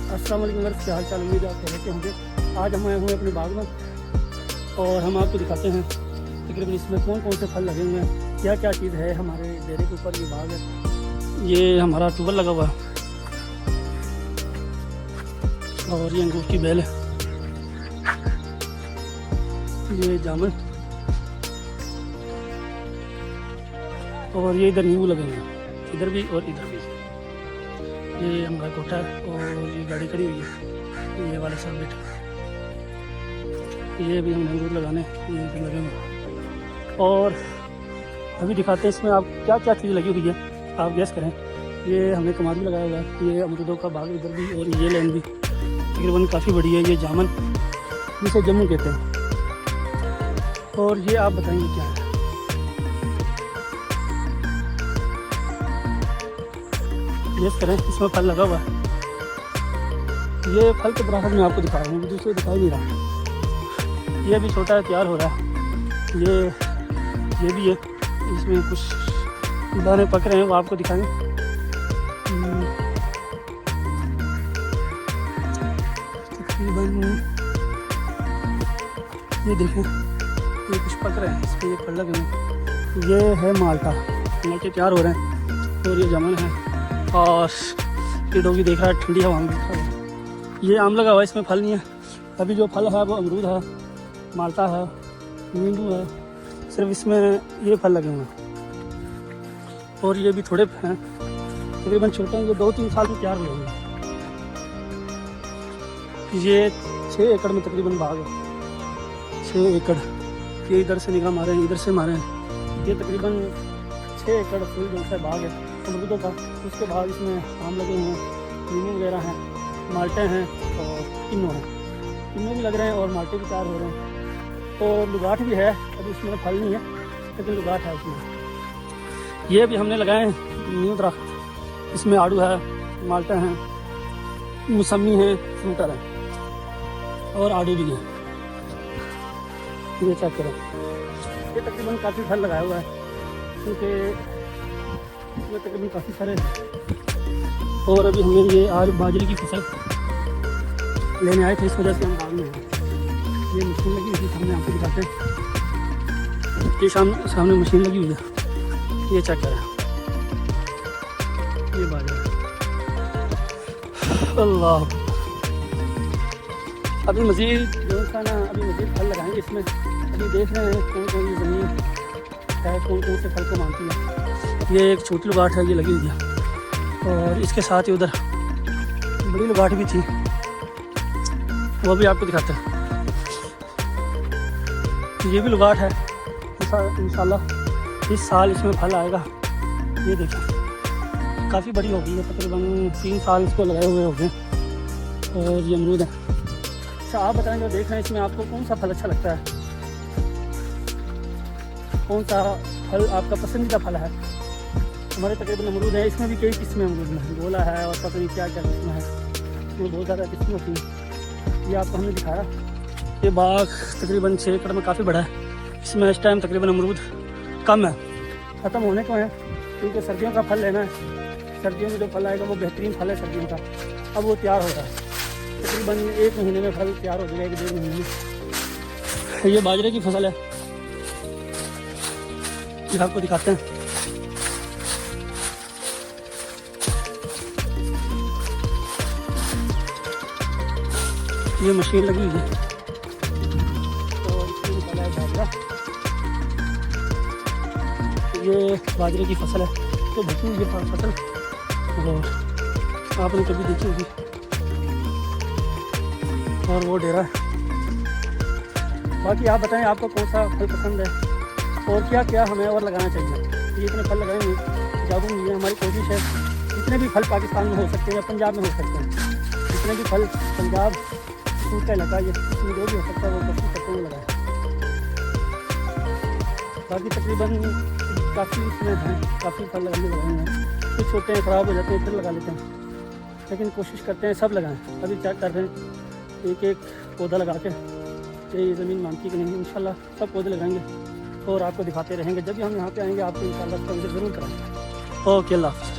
अस्सलाम वालेकुम वर्ष, क्या हाल चाल, उम्मीद है आप कहते होंगे। आज हम आए हुए अपने बाग में और हम आपको दिखाते हैं तकरीबन इसमें कौन कौन से फल लगे हुए हैं, क्या क्या चीज़ है। हमारे डेरे के ऊपर ये बाग है, ये हमारा ट्यूबवेल लगा हुआ है और ये अंगूर की बेल है, ये जामुन और ये इधर नींबू लगे हुए हैं, इधर भी और इधर भी। ये हमारा कोठा है और ये गाड़ी खड़ी हुई है, ये वाले सब बैठे, ये भी हम अंगूर लगाने ये भी लगे हुए। और अभी दिखाते हैं इसमें आप क्या क्या चीज़ लगी हुई है, आप गैस करें। ये हमने कमाल भी लगाया हुआ है, ये अमरूदों का बाग इधर भी और ये लैंड भी तकरीबन काफ़ी बड़ी है। ये जामुन जिसे जम्मू कहते हैं। और ये आप बताएंगे क्या है। गैस करें, इसमें फल लगा हुआ है। ये फल के बराबर में आपको दिखा रहा हूँ, दूसरे दिखाई नहीं रहा। ये अभी छोटा है, तैयार हो रहा है। ये भी है, इसमें कुछ दाने पक रहे हैं, वो आपको दिखाएंगे। तकरीबन ये देखें, ये कुछ पक रहे हैं, इसमें ये फल लगे हैं। ये है माल्टा, माल्टे तैयार हो रहे हैं। और ये जामुन है और ये डोगी देख रहा है, ठंडी हवा में बैठा है। ये आम लगा हुआ है, इसमें फल नहीं है। अभी जो फल है वो अमरूद है, माल्टा है, नींबू है, सिर्फ इसमें ये फल लगे हुए हैं। और ये भी थोड़े हैं, तकरीबन छोटे हैं, ये 2-3 साल में तैयार हुए होंगे। ये 6 एकड़ में तकरीबन बाग है, 6 एकड़। ये इधर से निगाह मारे हैं, इधर से मारे हैं। ये तकरीबन 6 एकड़ फुल जो है बाग है अमरूदों का। उसके बाद इसमें आम लगे हुए हैं, नींबू वगैरह हैं, माल्टे हैं और किन्नू हैं। किन्नू भी लग रहे हैं और माल्टे भी तैयार हो रहे हैं। और लुगाट भी है, अभी इसमें फल नहीं है लेकिन लुगाट है इसमें। ये भी हमने लगाए हैं न्यू दरख्त, इसमें आड़ू है, माल्टे हैं, मौसमी है, फ्रूटर है और आड़ू भी है। ये चेक करें, ये तकरीबन काफ़ी फल लगाया हुआ है क्योंकि इसमें तकरीबन काफ़ी सारे। और अभी हमने ये आज बाजरे की फसल लेने आए थे, इस वजह से हम बाग में हैं। ये मशीन लगी हुई थी, सामने आपको दिखाते हैं। ये सामने मशीन लगी हुई है, ये चेक करें, ये बाजरा। अल्लाह, अभी मज़ीद जो सा ना, अभी मज़ीद फल लगाएंगे इसमें। अभी देख रहे हैं कौन कौन सी ज़मीन है, कौन कौन से फल को मानती है। ये एक छोटी लुगाट है, ये लगी हुई है और इसके साथ ही उधर बड़ी लुगाट भी थी, वो भी आपको दिखाते हैं। ये भी लुगाट है, इंशाल्लाह इस साल इसमें फल आएगा। ये देखिए काफ़ी बड़ी हो गई है, तकरीबन 3 साल इसको लगाए हुए हो गए। और ये अमरूद है। अच्छा आप बताएं, जो देख रहे हैं इसमें आपको कौन सा फल अच्छा लगता है, कौन सा फल आपका पसंदीदा फल है। हमारे तकरीबन अमरूद है, इसमें भी कई किस्में अमरूद में, गोला है और पता नहीं क्या क्या किस्में है, इसमें बहुत ज़्यादा किस्में होती हैं। ये आपको हमने दिखाया। ये बाग तकरीबन 6 एकड़ में काफ़ी बड़ा है। इसमें इस टाइम तकरीबन अमरूद कम है, ख़त्म होने को है क्योंकि सर्दियों का फल लेना है। सर्दियों में जो फल आएगा वो बेहतरीन फल है सर्दियों का। अब वो तैयार हो रहा है, तकरीबन 1 महीने में फल तैयार हो जाएगा, 1-1.5 महीने में। ये बाजरे की फसल है, ये आपको दिखाते हैं। ये मशीन लगी हुई है और इसमें निकाला है बाजरा। ये बाजरे की फसल है, तो देखिए ये फसल और आपने कभी देखी होगी। और वो डेरा है। बाकी आप बताएं आपको कौन सा फल पसंद है और क्या क्या हमें और लगाना चाहिए। ये इतने फल लगाएंगे जाबू, ये हमारी कोशिश है जितने भी फल पाकिस्तान में हो सकते हैं या पंजाब में हो सकते हैं, जितने भी फल पंजाब सूट का इलाका, ये जो भी हो सकता है वो कोशिश करते हुए लगाए। बाकी तकरीबन काफ़ी इसमें हैं, काफ़ी फल लगाने लगाए हैं। कुछ छोटे हैं, ख़राब हो जाते हैं, फिर लगा लेते हैं, लेकिन कोशिश करते हैं सब लगाएं। अभी क्या कर रहे हैं, एक एक पौधा लगा के, ये ज़मीन मानती कि नहीं, इंशाल्लाह सब पौधे लगाएंगे और आपको दिखाते रहेंगे। जब भी हम यहाँ पे आएंगे आपको इंशाल्लाह इसका विज़िट ज़रूर कराएंगे। ओके, अल्लाह हाफ़िज़।